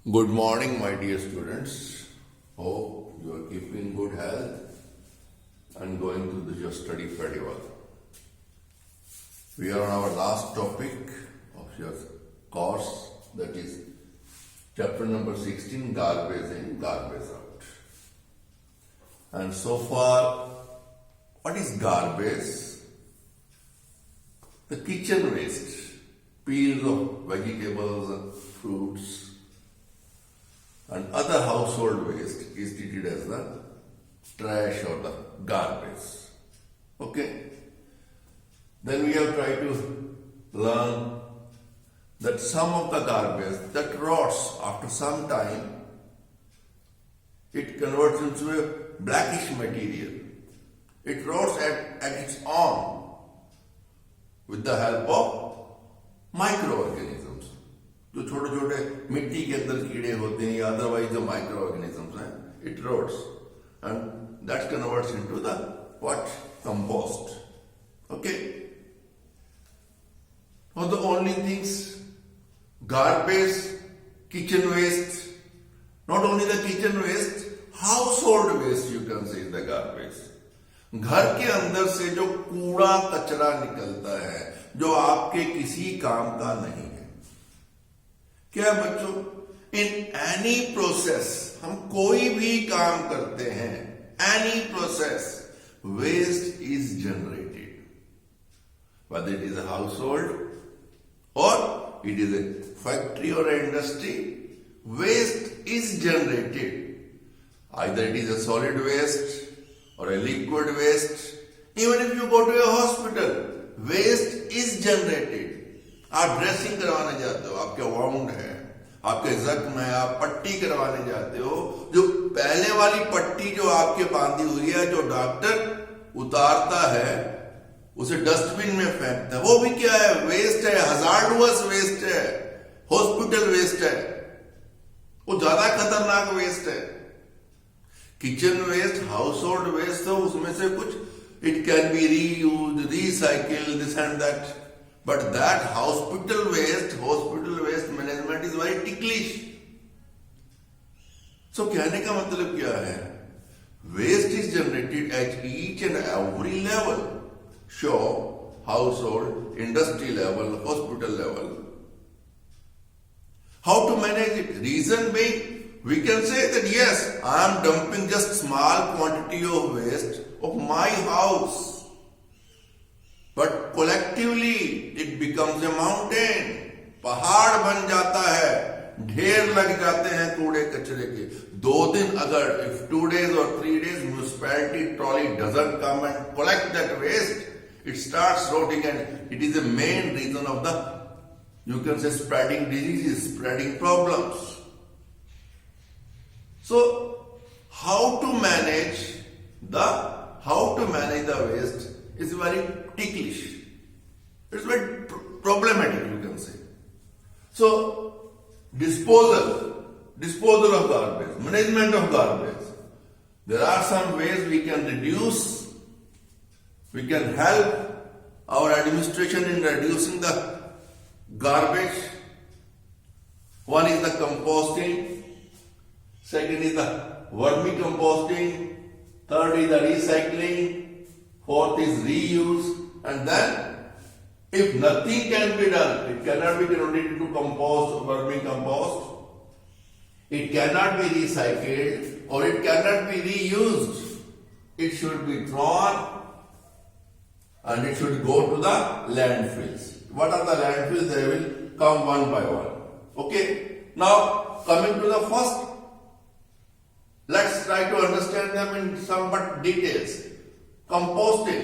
Good morning, my dear students. Hope you are keeping good health and going through your study very well. We are on our last topic of your course, that is chapter number 16, garbage in, garbage out. And so far, what is garbage? The kitchen waste, peels of vegetables and fruits and other household waste is treated as the trash or the garbage. Okay? Then we have tried to learn that some of the garbage that rots after some time, it converts into a blackish material. It rots at its own with the help of microorganisms. जो छोटे छोटे मिट्टी के अंदर कीड़े होते हैं या अदरवाइज जो माइक्रो ऑर्गेनिजम्स हैं, it rots and that converts into the what compost. Okay, और the only things garbage, kitchen waste, not only the kitchen waste, household waste you can say is the garbage. घर के अंदर से जो कूड़ा कचरा निकलता है जो आपके किसी काम का नहीं है. क्या बच्चों, इन एनी प्रोसेस, हम कोई भी काम करते हैं, any process waste is generated, whether it is a household or it is a factory or an industry, waste is generated. Either it is a solid waste or a liquid waste. Even if you go to a hospital, waste is generated. आप dressing करवाने जाते हो, आपके wound है, आपके जख्म है, आप पट्टी करवाने जाते हो, जो पहले वाली पट्टी जो आपके बांधी हुई है, जो डॉक्टर उतारता है, उसे डस्टबिन में फेंकता है, वो भी क्या है? वेस्ट है, हजार्डुअस वेस्ट है, हॉस्पिटल वेस्ट है, वो ज्यादा खतरनाक वेस्ट है. Kitchen waste, household waste, तो उसमें से कुछ it can be reused, recycle, this and that. But that hospital waste management is very ticklish. So कहने का मतलब क्या है? Waste is generated at each and every level. Shop, household, industry level, hospital level. How to manage it? Reason being, we can say that yes, I am dumping just small quantity of waste of my house. But collectively it becomes a mountain. पहाड़ बन जाता है, ढेर लग जाते हैं कूड़े कचरे के. 2 दिन अगर, if 2 days or 3 days municipality trolley doesn't come and collect that waste, it starts rotting and it is the main reason of the, you can say, spreading diseases, spreading problems. So how to manage the waste is very ticklish. It's very problematic, you can say. So, disposal of garbage, management of garbage. There are some ways we can reduce, we can help our administration in reducing the garbage. One is the composting, second is the vermicomposting, third is the recycling, fourth is reuse, and then if nothing can be done, it cannot be converted into compost or vermicompost, it cannot be recycled or it cannot be reused, it should be thrown and it should go to the landfills. What are the landfills? They will come one by one. Okay, now coming to the first, let's try to understand them in some but details. Composting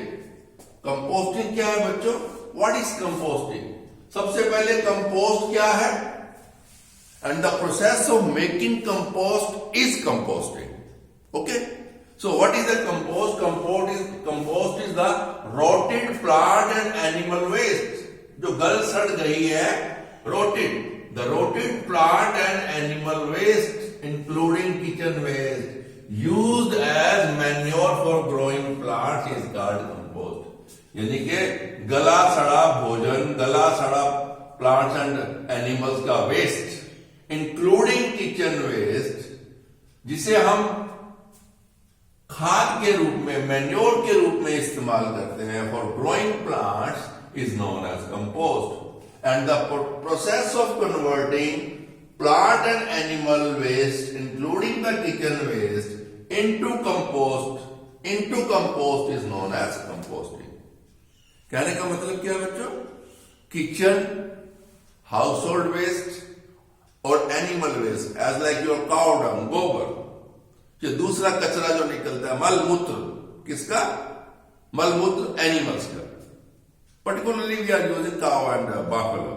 क्या है बच्चों? What is composting? सबसे पहले compost क्या है? And the process of making compost is composting. Okay, so what is the compost? Compost is the rotted plant and animal waste, जो गल सड़ गई है, rotted. The rotted plant and animal waste including kitchen waste used as manure for growing plants is called compost. यानी कि गला सड़ा भोजन, गला सड़ा plants and animals का waste, including किचन वेस्ट जिसे हम खाद के रूप में, मैन्योर के रूप में इस्तेमाल करते हैं for growing plants is known as compost. And the process of converting plant and animal waste including the kitchen waste into compost is known as composting. कहने का मतलब क्या है बच्चों? किचन, हाउस होल्ड वेस्ट और animal waste as like your cow dung, गोबर, जो दूसरा कचरा जो निकलता है, मल मूत्र, किसका? मल मूत्र एनिमल्स का। Particularly we are using cow and buffalo.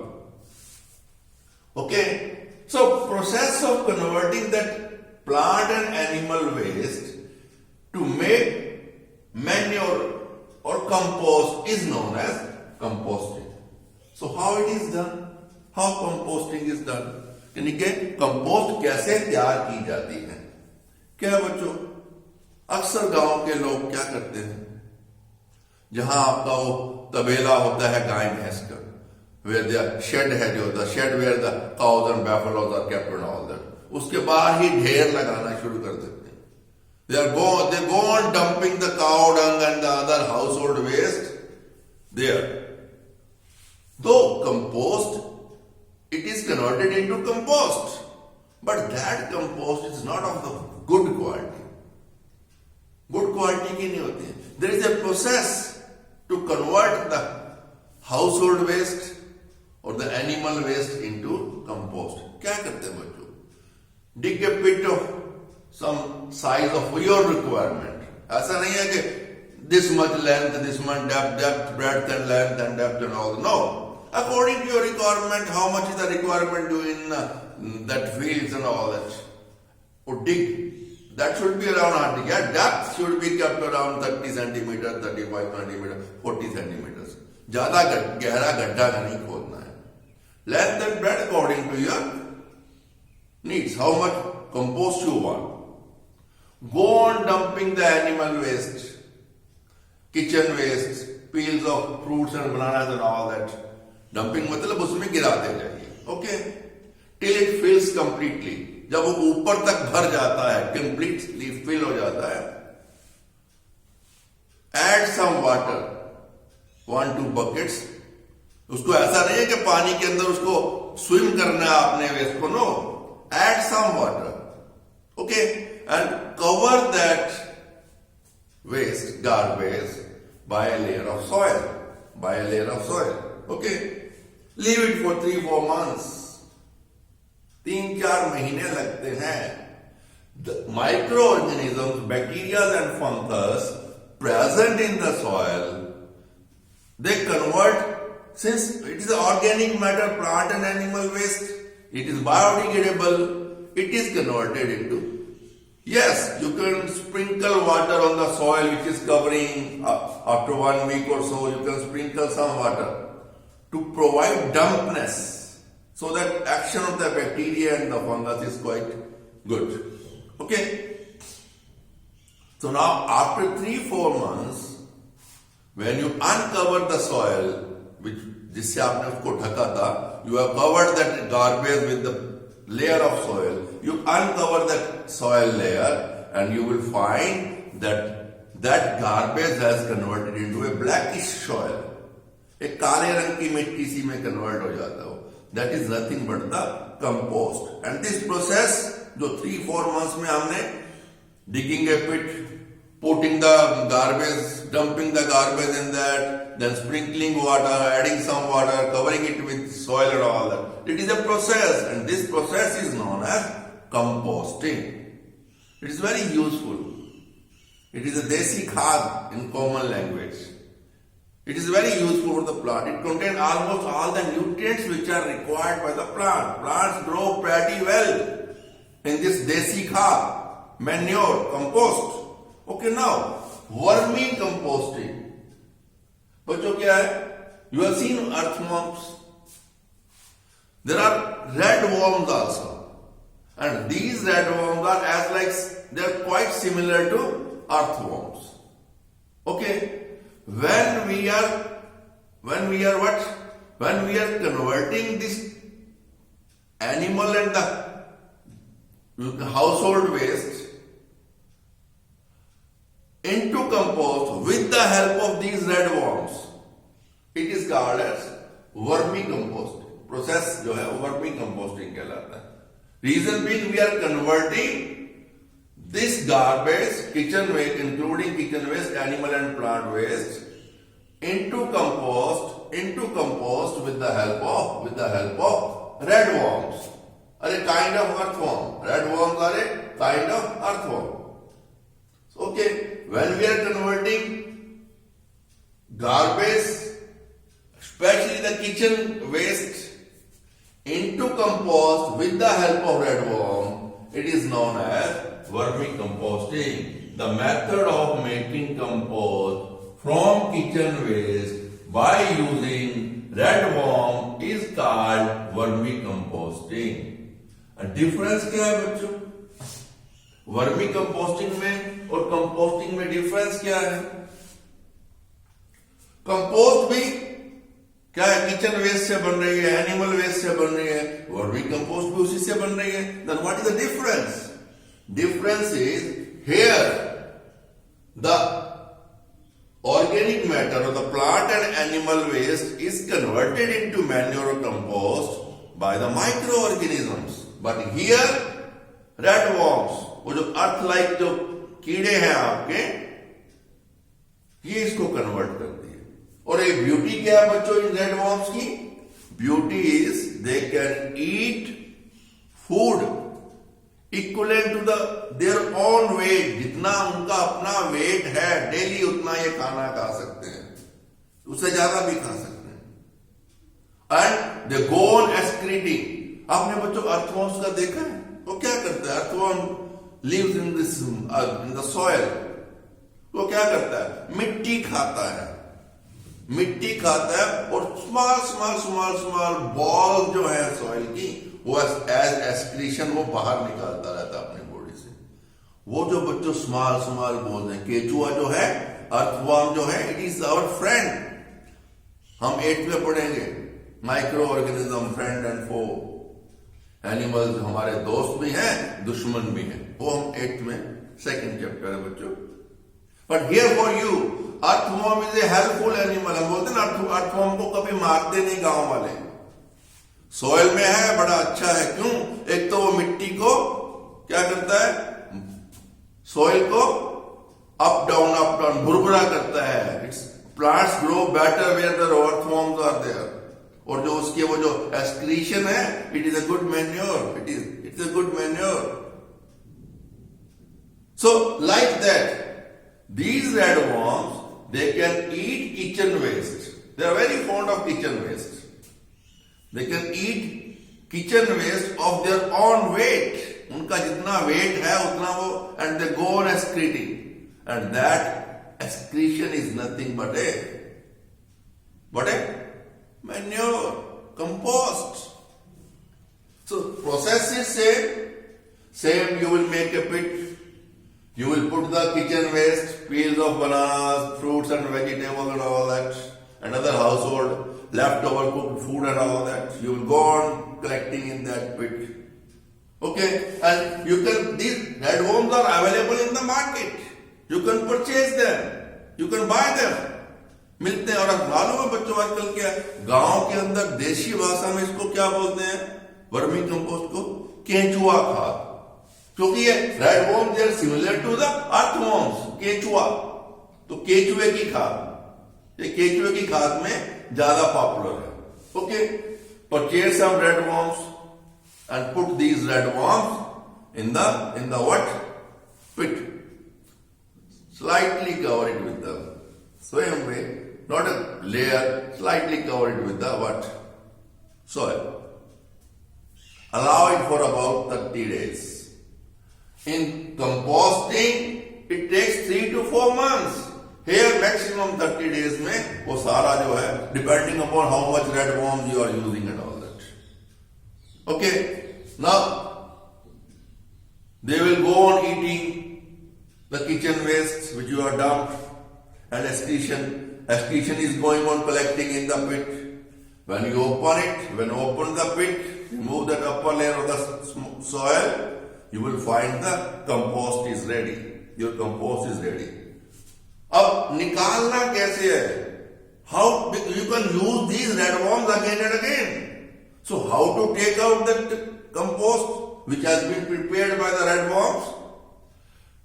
Okay, so process of converting that plant and animal waste to make manure or compost is known as composting. So how it is done? How composting is done? यानी कि compost कैसे तैयार की जाती है? क्या बच्चों, अक्सर गांव के लोग क्या करते हैं, जहां आपका वो तबेला होता है गाय भैंस का, where the shed है, जो the shed where the cows and buffaloes are kept and all that, उसके बाहर ही ढेर लगाना शुरू कर देते हैं। they go on dumping the cow dung and the other household waste there. Though compost, it is converted into compost, but that compost is not of the good quality. Good quality की नहीं होती है. There is a process to convert the household waste or the animal waste into compost. क्या करते हैं बच्चों? Dig a pit of some size of your requirement. ऐसा नहीं है कि this much length, this much depth, breadth and length and depth and all. No. According to your requirement, how much is the requirement due in that fields and all that. Or dig. That should be around, yeah, depth should be kept around 30 centimeters, 35 centimeters, 40 centimeters. ज्यादा गहरा गड्ढा नहीं खोदना है. Length and breadth according to your needs. How much compost you want. Go on dumping the animal waste, kitchen waste, peels of fruits and bananas and all that. Dumping मतलब उसमें गिराते जाइए. Okay. Till it fills completely. जब वो ऊपर तक भर जाता है, कंप्लीटली फिल हो जाता है, एड सम वाटर, 1-2 buckets. उसको ऐसा नहीं है कि पानी के अंदर उसको स्विम करना है आपने वेस्ट को, no, add some water, okay, and cover that waste, garbage, by a layer of soil, okay, leave it for 3-4 months. 3-4 महीने लगते हैं. Microorganisms, bacteria and fungus present in the soil, they convert, since it is organic matter, plant and animal waste, it is biodegradable, it is converted into, yes, you can sprinkle water on the soil which is covering after 1 week or so, you can sprinkle some water to provide dampness, so that action of the bacteria and the fungus is quite good. Okay. So now after 3-4 months, when you uncover the soil, which जिससे आपने उसको ढका था, you have covered that garbage with the layer of soil. You uncover that soil layer and you will find that garbage has converted into a blackish soil. एक काले रंग की मिट्टी सी में कन्वर्ट हो जाता हो. That is nothing but the compost. And this process, जो 3-4 months में हमने digging a pit, putting the garbage, dumping the garbage in that, then sprinkling water, adding some water, covering it with soil and all that. It is a process, and this process is known as composting. It is very useful. It is a desi khad in common language. It is very useful for the plant. It contains almost all the nutrients which are required by the plant. Plants grow pretty well in this desi khad, manure, compost. Okay, now, vermicomposting. बच्चों क्या है? You have seen earthworms. There are red worms also. And these red worms are they are quite similar to earthworms. Okay? When we are converting this animal and the household waste into compost with the help of these red worms. It is called as vermicomposting. Process जो है वो vermicomposting कहलाता है. Reason being, we are converting this garbage, kitchen waste, including kitchen waste, animal and plant waste, into compost with the help of red worms. Are a kind of earthworm. Red worms are a kind of earthworm. Okay, when we are converting garbage, especially the kitchen waste, into compost with the help of red worm, it is known as vermicomposting. The method of making compost from kitchen waste by using red worm is called vermicomposting. Difference क्या है बच्चों? Vermi composting में और composting में difference क्या है? Compost भी क्या है? किचन वेस्ट से बन रही है, एनिमल वेस्ट से बन रही है, वर्मी कंपोस्ट भी उसी से बन रही है. Then what is the difference? Difference is here the organic matter of the plant and animal waste is converted into manure or compost by the microorganisms. But here red worms, वो जो earth like जो कीड़े हैं आपके, ये इसको convert कर दिए. और एक ब्यूटी क्या है बच्चों इन रेड वर्म्स की? Beauty is they can eat food equivalent to their own weight. जितना उनका अपना वेट है डेली उतना ये खाना खा सकते हैं, उससे ज्यादा भी खा सकते हैं. And they go on excreting. आपने बच्चों अर्थवर्म्स का देखा है? वो क्या करता है? Earthworm lives in the soil. वो क्या करता है? मिट्टी खाता है. मिट्टी खाता है और स्मॉल बॉल जो है सॉइल की, वो एज एक्सक्रीशन वो बाहर निकालता रहता है अपनी बॉडी से. वो जो बच्चों स्मॉल बॉल है, केचुआ जो है, अर्थवर्म जो है, इट इज आवर फ्रेंड. हम 8th में पढ़ेंगे microorganism, friend and foe. Animals हमारे दोस्त भी हैं, दुश्मन भी हैं. वो हम 8th में 2nd चैप्टर है बच्चों. But here for you, earthworm is a helpful animal. हम बोलते हैं ना अर्थवर्म को कभी मारते नहीं गांव वाले. सॉइल में है, बड़ा अच्छा है. क्यों? एक तो वो मिट्टी को क्या करता है? सॉइल को अप डाउन भुरभुरा करता है. It's plants grow better where the earthworms are there. और जो उसके वो जो एक्सक्रीशन है, it is a good manure. It's a good manure. So like that these red worms, they can eat kitchen waste. They are very fond of kitchen waste. They can eat kitchen waste of their own weight. उनका जितना weight है उतना वो, and they go on excreting. And that excretion is nothing but a manure, compost. So process is same. You will make a pit. You will put the kitchen waste, peels of bananas, fruits and vegetables and all that, and other household leftover cooked food and all that. You will go on collecting in that pit. Okay, and you can, these red worms are available in the market. You can purchase them. You can buy them. मिलते हैं. और अब मालूम है बच्चों आजकल क्या गांव के अंदर देशी भाषा में इसको क्या बोलते हैं? वर्मी कंपोस्ट को केंचुआ खाद. क्योंकि ये red worm they are similar to the earthworms. केचुआ, तो केचुए की खाद, ये केचुए की खाद में ज्यादा पॉपुलर है. Okay, purchase some red worms and put these red worms in the what? Pit. Slightly cover it with the same way, not a layer, slightly cover it with the what? Soil. Allow it for about 30 days. In composting, it takes 3 to 4 months. Here maximum 30 days में वो सारा जो है, depending upon how much red worms you are using and all that. Okay, now they will go on eating the kitchen waste which you are dumped, and excretion is going on collecting in the pit. When you open the pit, remove that upper layer of the soil, you will find the compost is ready. Your compost is ready. अब निकालना कैसे है? How you can use these red worms again and again. So how to take out that compost which has been prepared by the red worms?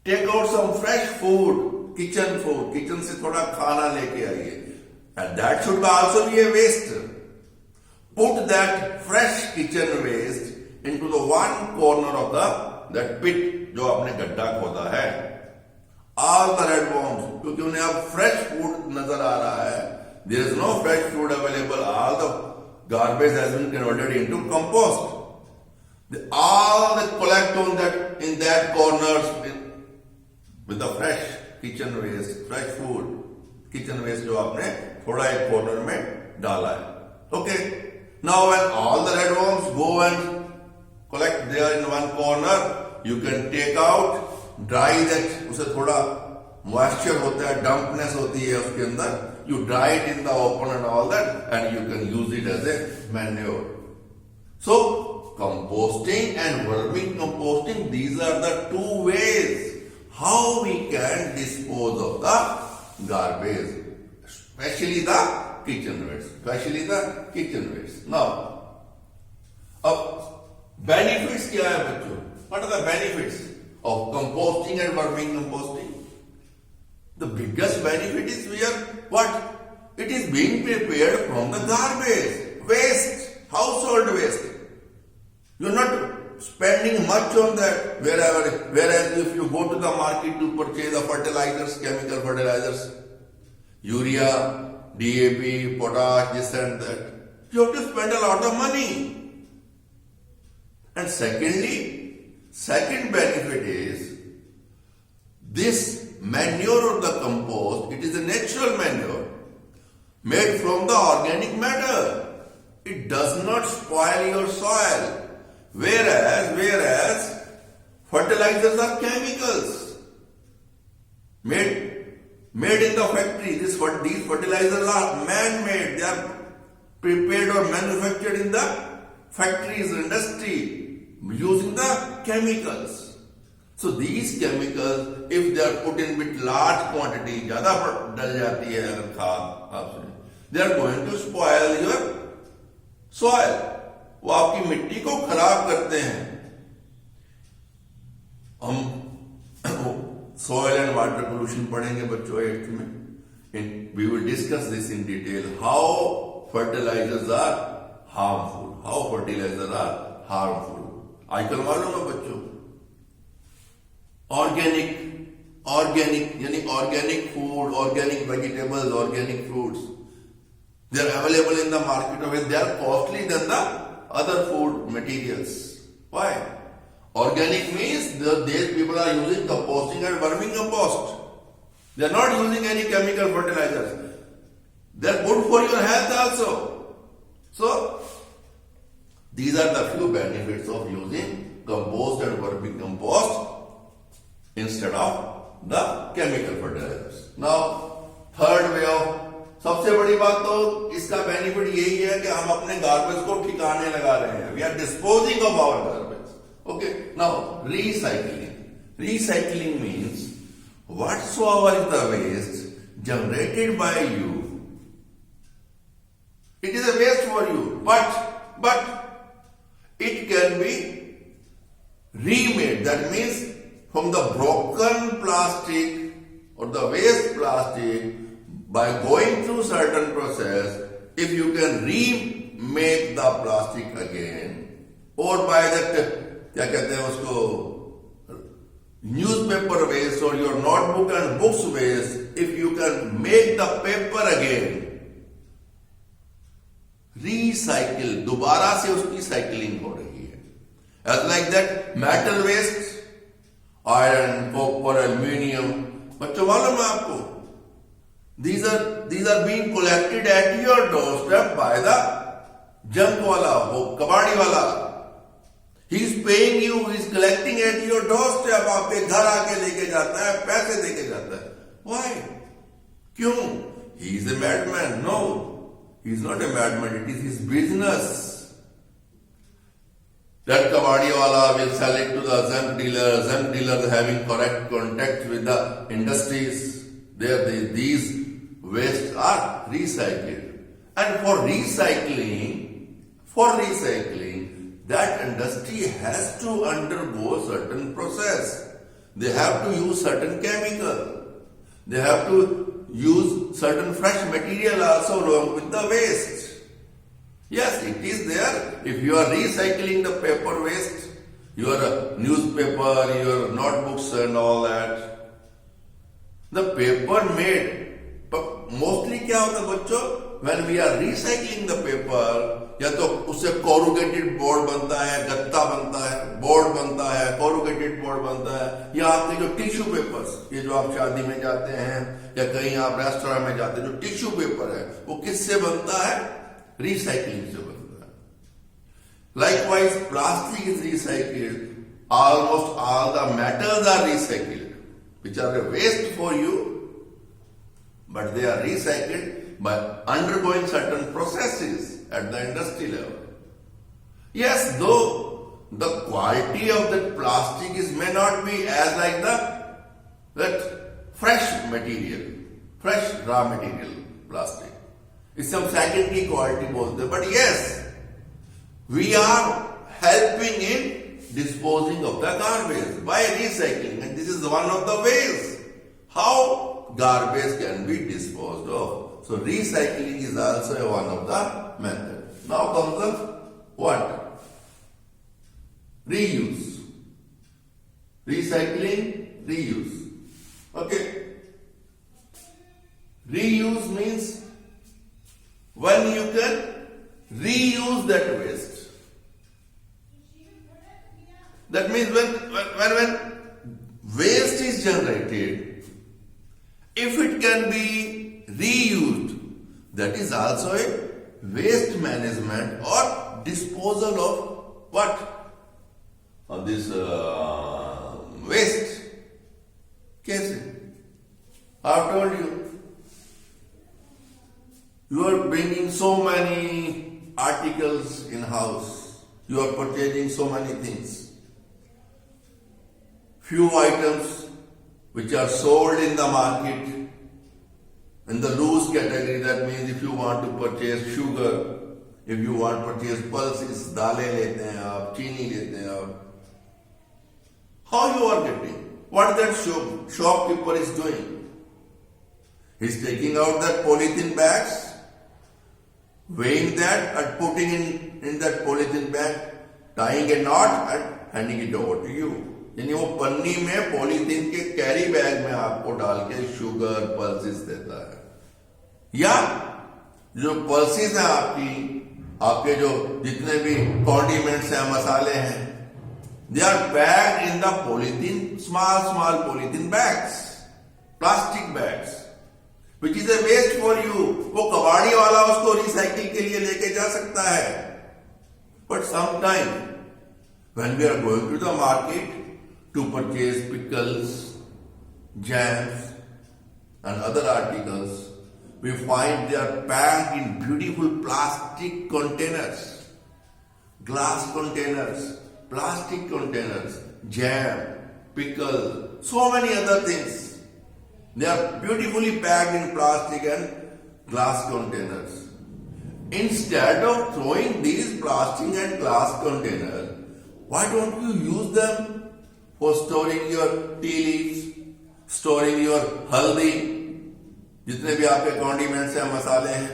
Take out some fresh food, kitchen food. Kitchen से थोड़ा खाना लेके आइए. And that should also be a waste. Put that fresh kitchen waste into the one corner of that pit जो आपने गड्ढा खोदा है. All the red worms, क्योंकि उन्हें अब fresh food नजर आ रहा है. There is no fresh food available. All the garbage has been converted into compost. All the collect on that in that corners with the fresh kitchen waste, fresh food, kitchen waste जो आपने थोड़ा एक corner में डाला है. Okay. Now when all the red worms go and collect there in one corner, you can take out, dry that. उसे थोड़ा moisture होता है, dampness होती है उसके अंदर. You dry it in the open and all that, and you can use it as a manure. So composting and vermicomposting, these are the two ways how we can dispose of the garbage, especially the kitchen waste. Now, benefits क्या है बच्चों? What are the benefits of composting and vermicomposting? The biggest benefit is what? It is being prepared from the garbage, waste, household waste. You are not spending much on that. Whereas if you go to the market to purchase the fertilizers, chemical fertilizers, urea, DAP, potash, this and that, you have to spend a lot of money. And second benefit is this manure or the compost, it is a natural manure made from the organic matter. It does not spoil your soil. Whereas fertilizers are chemicals made in the factory. These fertilizers are man-made. They are prepared or manufactured in the factories, industry, using the chemicals. So these chemicals, if they are put in with large quantity, ज़्यादा डल जाती है अगर खाद आपसे, they are going to spoil your soil. वो आपकी मिट्टी को खराब करते हैं. हम soil and water pollution पढ़ेंगे बच्चों 8th में. We will discuss this in detail. How fertilizers are harmful. आजकल मालूम है बच्चों. Organic यानी organic food, organic vegetables, organic fruits. They are available in the market. They are costly than the other food materials. Why? Organic means these people are using composting and vermicompost. They are not using any chemical fertilizers. They are good for your health also. So, these are the few benefits of using compost and vermicompost instead of the chemical fertilizers. Now, third way of, सबसे बड़ी बात तो इसका benefit यही है कि हम अपने गार्बेज को ठिकाने लगा रहे हैं. We are disposing of our garbage. Okay. Now recycling means whatsoever is the waste generated by you, it is a waste for you, but it can be remade. That means from the broken plastic or the waste plastic, by going through certain process, if you can remake the plastic again, or by that क्या कहते हैं उसको, newspaper waste or your notebook and books waste, if you can make the paper again, recycle, दोबारा से उसकी cycling हो रही है. As like that metal waste, iron, copper, aluminium, बच्चों मालूम है आपको, these are being collected at your doorstep by the junk wala, वो कबाड़ी वाला. He is paying you, he is collecting at your doorstep. आपके घर आके लेके जाता है, पैसे देके जाता है. Why? क्यों? He is a madman. No, he is not a madman. It is his business. That kabadiwala will sell it to the junk dealer having correct contact with the industries. These wastes are recycled. And for recycling, that industry has to undergo certain process. They have to use certain chemical. They have to use certain fresh material also along with the waste. Yes, it is there. If you are recycling the paper waste, your newspaper, your notebooks and all that, the paper made, but mostly क्या होता है बच्चों, when we are recycling the paper, या तो उससे corrugated board बनता है, गत्ता बनता है, board बनता है, corrugated board बनता है, या आपके जो tissue papers, ये जो आप शादी में जाते हैं या कहीं आप रेस्टोरेंट में जाते हैं, जो tissue paper है, वो किससे बनता है? Recycling से बनता है. Likewise, plastic is recycled. Almost all the metals are recycled, which are a waste for you, but they are recycled by undergoing certain processes at the industry level. Yes, though the quality of that plastic may not be as like that fresh material, fresh raw material plastic. It's some secondary quality both there. But yes, we are helping in disposing of the garbage by recycling. And this is one of the ways how garbage can be disposed of. So recycling is also one of the methods. Now comes the what? Reuse. Recycling, reuse. Okay. Reuse means when you can reuse that waste. That means when waste is generated, if it can be reused, that is also a waste management or disposal of what? Of this waste. Kaise? I've told you. You are bringing so many articles in house. You are purchasing so many things. Few items which are sold in the market in the loose category. That means if you want to purchase sugar, if you want to purchase pulses, दालें लेते हैं आप, चीनी लेते हैं आप. How you are getting? What that shopkeeper is doing? He's taking out that polythene bags, weighing that and putting in that polythene bag, tying a knot and handing it over to you. यानी वो पन्नी में polythene के carry bag में आपको डाल के sugar pulses देता है. या जो पल्सेस हैं आपके जो जितने भी कॉन्डिमेंट्स हैं, मसाले हैं, they are packed in the polythene, small polythene bags, plastic bags, which is a waste for you. वो कबाड़ी वाला उसको रिसाइकिल के लिए लेके जा सकता है. But sometime when we are going to the market to purchase pickles, jams and other articles, we find they are packed in beautiful plastic containers, glass containers, plastic containers, jam, pickle, so many other things. They are beautifully packed in plastic and glass containers. Instead of throwing these plastic and glass containers, why don't you use them for storing your tea leaves, storing your haldi, जितने भी आपके condiments हैं, मसाले हैं,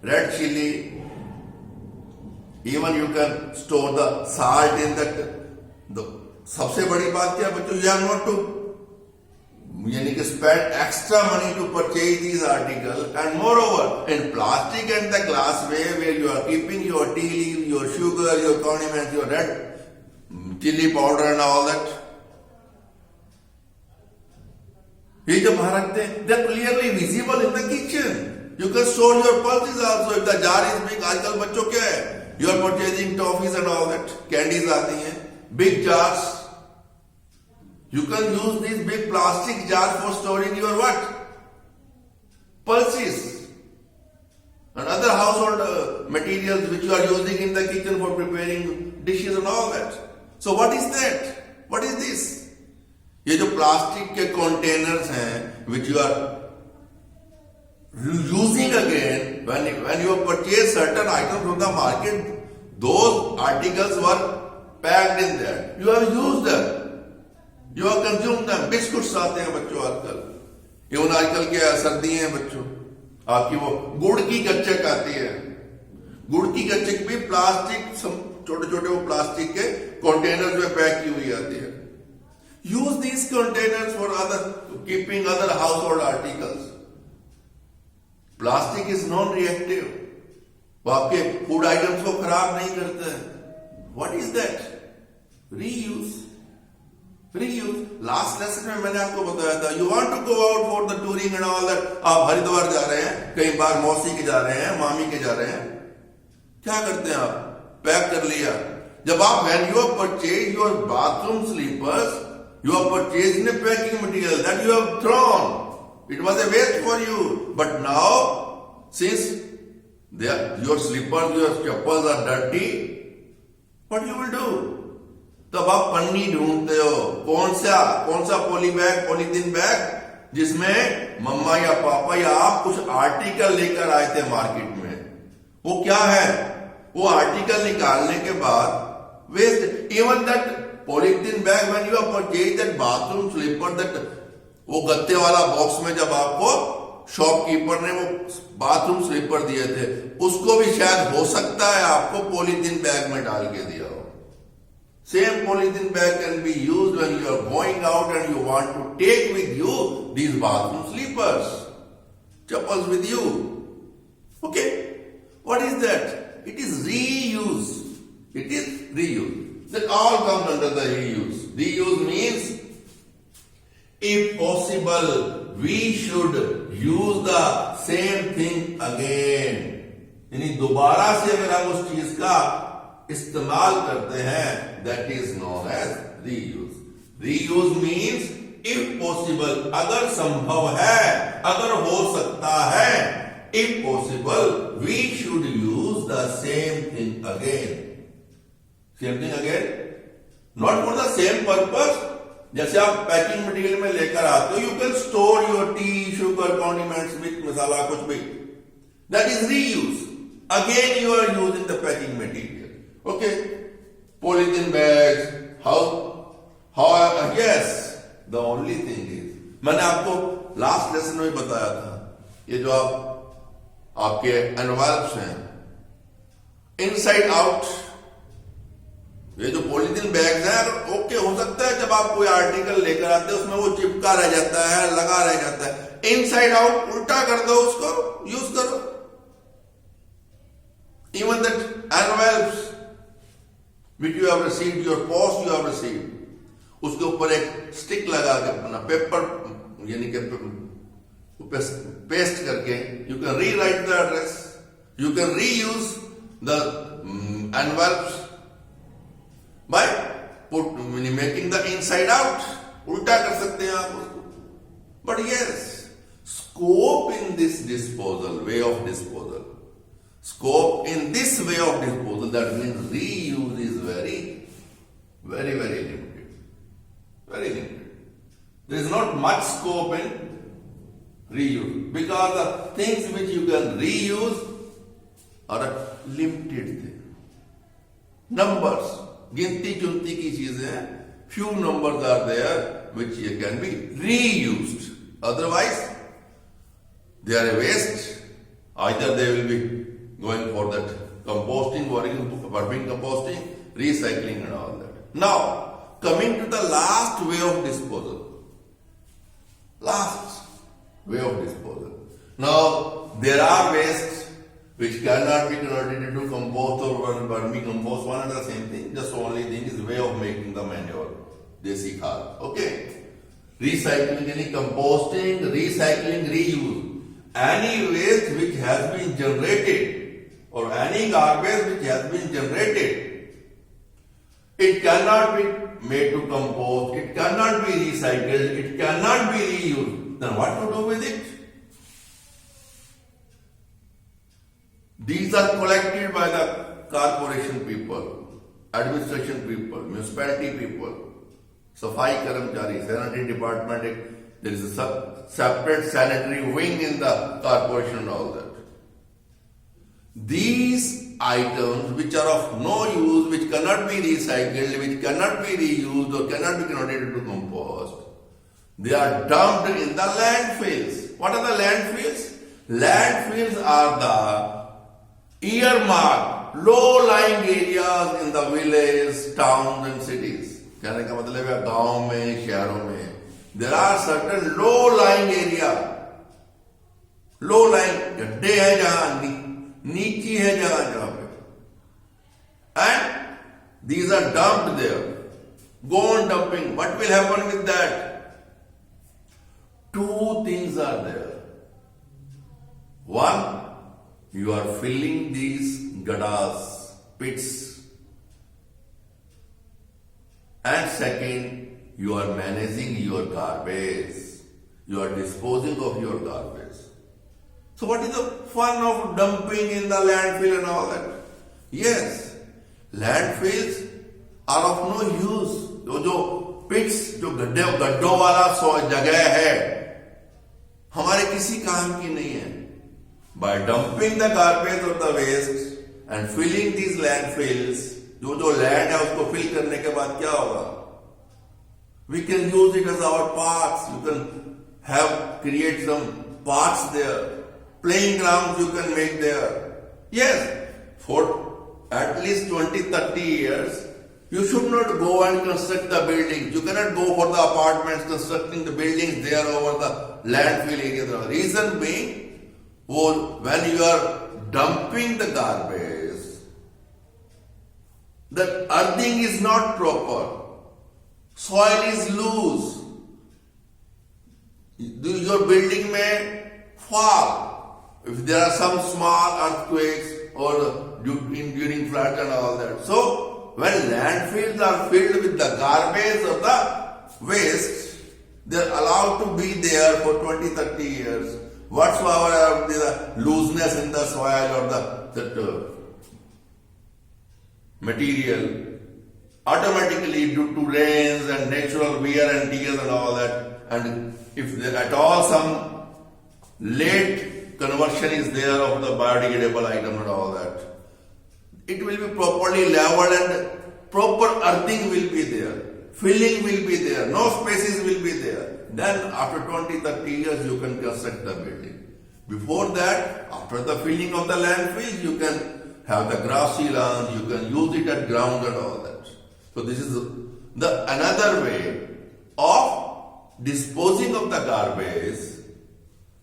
red chili, even you can store the salt in that. सबसे बड़ी बात क्या बच्चों, you have not to यानी कि spend extra money to purchase these articles, and moreover in plastic and the glass way where you are keeping your tea leaves, your sugar, your condiments, your red chili powder and all that. ये जो बाहर रखते हैं, they are clearly visible in the kitchen. You can store your pulses also if the jar is big. आजकल बच्चों क्या है, you are purchasing toffees and all that, candies आती हैं, big jars. You can use these big plastic jars for storing your what? Pulses. and other household materials which you are using in the kitchen for preparing dishes and all that. So what is that? What is this? ये जो plastic के containers हैं which you are using again when you purchase certain items from the market, those articles were packed in there. You have used them. You have consumed them. Biscuits आते हैं बच्चों आजकल, even आजकल क्या सर्दी है बच्चों, आपकी वो गुड़ की गच्चक आती है. गुड़ की गच्चक भी प्लास्टिक, छोटे छोटे वो प्लास्टिक के कंटेनर्स में पैक की हुई आती है. Use these containers for other keeping other household articles. Plastic is non reactive, वो आपके फूड आइटम्स को खराब नहीं करता है. What is that? Reuse. Reuse. Last lesson में मैंने आपको बताया था, you want to go out for the touring and all that. आप हरिद्वार जा रहे हैं, कई बार मौसी के जा रहे हैं, मामी के जा रहे हैं, क्या करते हैं आप? पैक कर लिया. जब आप when you have purchased your bathroom slippers, you have purchased in a packing material that you have thrown. It was a waste for you. But now, since your slippers, your chappals are dirty, what you will do? तब आप पन्नी ढूंढते हो. कौन सा polythene bag जिसमें मम्मा या पापा या आप कुछ आर्टिकल लेकर आए थे मार्केट में. वो क्या है? वो आर्टिकल निकालने के बाद waste. Even that polythene bag when you have purchased that bathroom slipper, that वो गत्ते वाला बॉक्स में जब आपको शॉपकीपर ने वो बाथरूम स्लीपर दिए थे, उसको भी शायद हो सकता है आपको पॉलीथीन बैग में डाल के दिया हो. Same polythene bag can be used when you are going out and you want to take with you these bathroom slippers, chappals with you. Okay? What is that? It is reuse. It is reuse. That all comes under the reuse. Reuse means, if possible, we should use the same thing again. यानी दोबारा से अगर हम उस चीज का इस्तेमाल करते हैं, that is known as reuse. Reuse means if possible, अगर संभव है, अगर हो सकता है, if possible, we should use the same thing again. Same thing again, not for the same purpose. जैसे आप पैकिंग मटेरियल में लेकर आते हो, you can store your tea, sugar, condiments, meat masala, कुछ भी. That is reuse. Again you are using the packing material. Okay, polythene bags, how yes, the only thing is, मैंने आपको लास्ट लेसन में बताया था, ये जो आपके एनवल्प्स हैं, इनसाइड आउट, ये जो पॉलीथीन बैग्स हैं, ओके, हो सकता है जब आप कोई आर्टिकल लेकर आते हैं उसमें वो चिपका रह जाता है, लगा रह जाता है. इनसाइड आउट उल्टा कर दो, उसको यूज करो. Even that envelopes which you have received, your post you have received, उसके ऊपर एक स्टिक लगा के अपना पेपर यानी कि पेस्ट करके, you can rewrite the address, you can reuse the envelopes by making the inside out. उल्टा कर सकते हैं आप उसको. But yes, scope in this disposal, way of disposal, scope in this way of disposal, that means reuse is very, very, very limited. Very limited. There is not much scope in reuse because the things which you can reuse are a limited thing. Numbers, गिनती चुनती की चीजें हैं. Few numbers are there which can be reused. Otherwise, they are a waste. Either they will be going for that composting, vermicomposting, composting, recycling and all that. Now, coming to the last way of disposal. Last way of disposal. Now, there are wastes which cannot be converted into compost or vermicompost, one and the same thing. Just the only thing is way of making the manure. Desi khad. Okay? Recycling, any composting, recycling, reuse. Any waste which has been generated, or any garbage which has been generated, it cannot be made to compost, it cannot be recycled, it cannot be reused. Then what to do with it? These are collected by the corporation people, administration people, municipality people, Safai Karamchari, sanitary department. There is a separate sanitary wing in the corporation and all that. These items which are of no use, which cannot be recycled, which cannot be reused or cannot be converted into compost, they are dumped in the landfills. What are the landfills? Landfills are the earmarked, low-lying areas in the villages, towns and cities. कहने का मतलब है गांव में, शहरों में there are certain low-lying area, low-lying गड्ढे हैं जहां नीची है जहां पे, and these are dumped there. Go on dumping. What will happen with that? Two things are there. One, you are filling these gaddas, pits. And second, you are managing your garbage. You are disposing of your garbage. So what is the fun of dumping in the landfill and all that? Yes, landfills are of no use. जो पिट्स, जो गड्ढों वाला जगह है, हमारे किसी काम की नहीं है. By dumping the garbage or the waste and filling these landfills, जो लैंड है उसको फिल करने के बाद क्या होगा? We can use it as our parks. You can create some parks there. Playing grounds you can make there. Yes, for at least 20-30 years, you should not go and construct the buildings. You cannot go for the apartments, constructing the buildings there over the landfill area. The reason being, when you are dumping the garbage, the earthing is not proper. Soil is loose. Your building may fall if there are some small earthquakes or during floods and all that. So, when landfills are filled with the garbage or the waste, they are allowed to be there for 20-30 years. Whatsoever the looseness in the soil or that material, automatically due to rains and natural wear and tear and all that, and if there at all some late conversion is there of the biodegradable item and all that, it will be properly leveled and proper earthing will be there, filling will be there, no spaces will be there. Then after 20-30 years you can construct the building. Before that, after the filling of the landfill, you can have the grassy land, you can use it at ground and all that. So this is another way of disposing of the garbage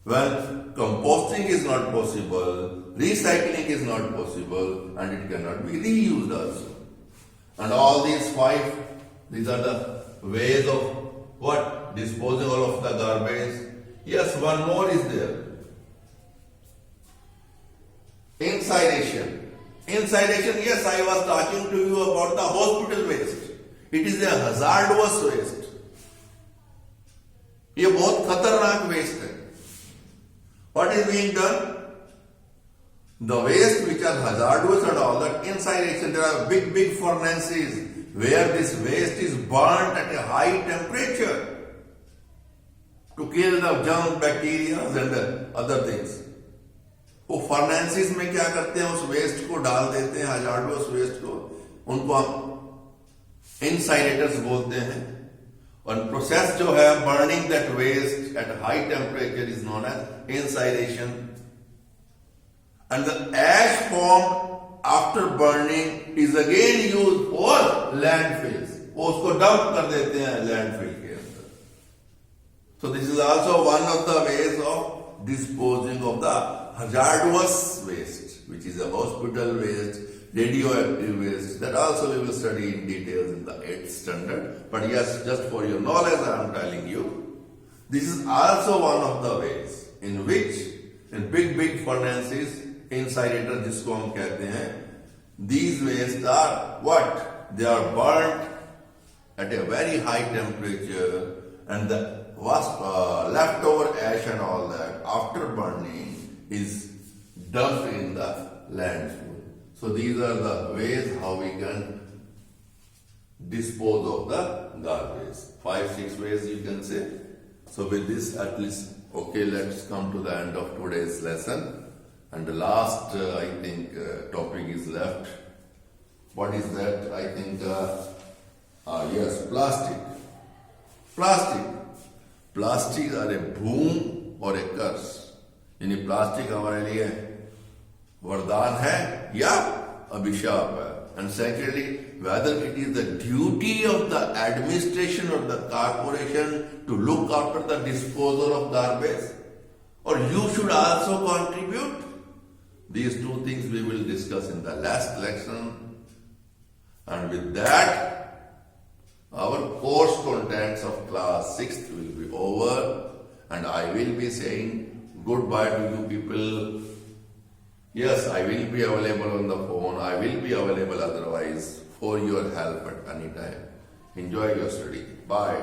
when composting is not possible, recycling is not possible, and it cannot be reused also. And all these are the ways of what? Disposing of the garbage. Yes, one more is there. Incineration. Incineration, yes, I was talking to you about the hospital waste. It is a hazardous waste. ये बहुत खतरनाक waste है. What is being done? The waste which are hazardous and all that, incineration, there are big furnaces where this waste is burnt at a high temperature to kill the germs, bacteria and other things. वो फर्नेंसिस में क्या करते हैं, उस waste को डाल देते हैं, हजार्डस वेस्ट को, उनको हम इनसाइनेटर्स बोलते हैं. और प्रोसेस जो है burning that waste at high temperature is known as incineration. And the ash form after burning is again use for landfills. वो उसको डंप कर देते हैं लैंडफिल के अंदर. So this is also one of the ways of disposing of the hazardous waste, which is a hospital waste, radioactive waste. That also we will study in details in the 8th standard. But yes, just for your knowledge, I am telling you, this is also one of the ways in which, in big furnaces, incinerator जिसको हम कहते हैं, these waste are what? They are burnt at a very high temperature, and the leftover ash and all that after burning is dumped in the landfill. So these are the ways how we can dispose of the garbage. 5-6 ways you can say. So with this at least, okay, let's come to the end of today's lesson. And the last, I think, topic is left. What is that? I think, yes, plastic. Plastic are a boon or a curse. यानी plastic हमारे लिए वरदान है या अभिशाप है. And secondly, whether it is the duty of the administration or the corporation to look after the disposal of garbage, or you should also contribute. These two things we will discuss in the last lesson. And with that, our course contents of class 6th will be over, and I will be saying goodbye to you people. Yes, I will be available on the phone. I will be available otherwise for your help at any time. Enjoy your study. Bye.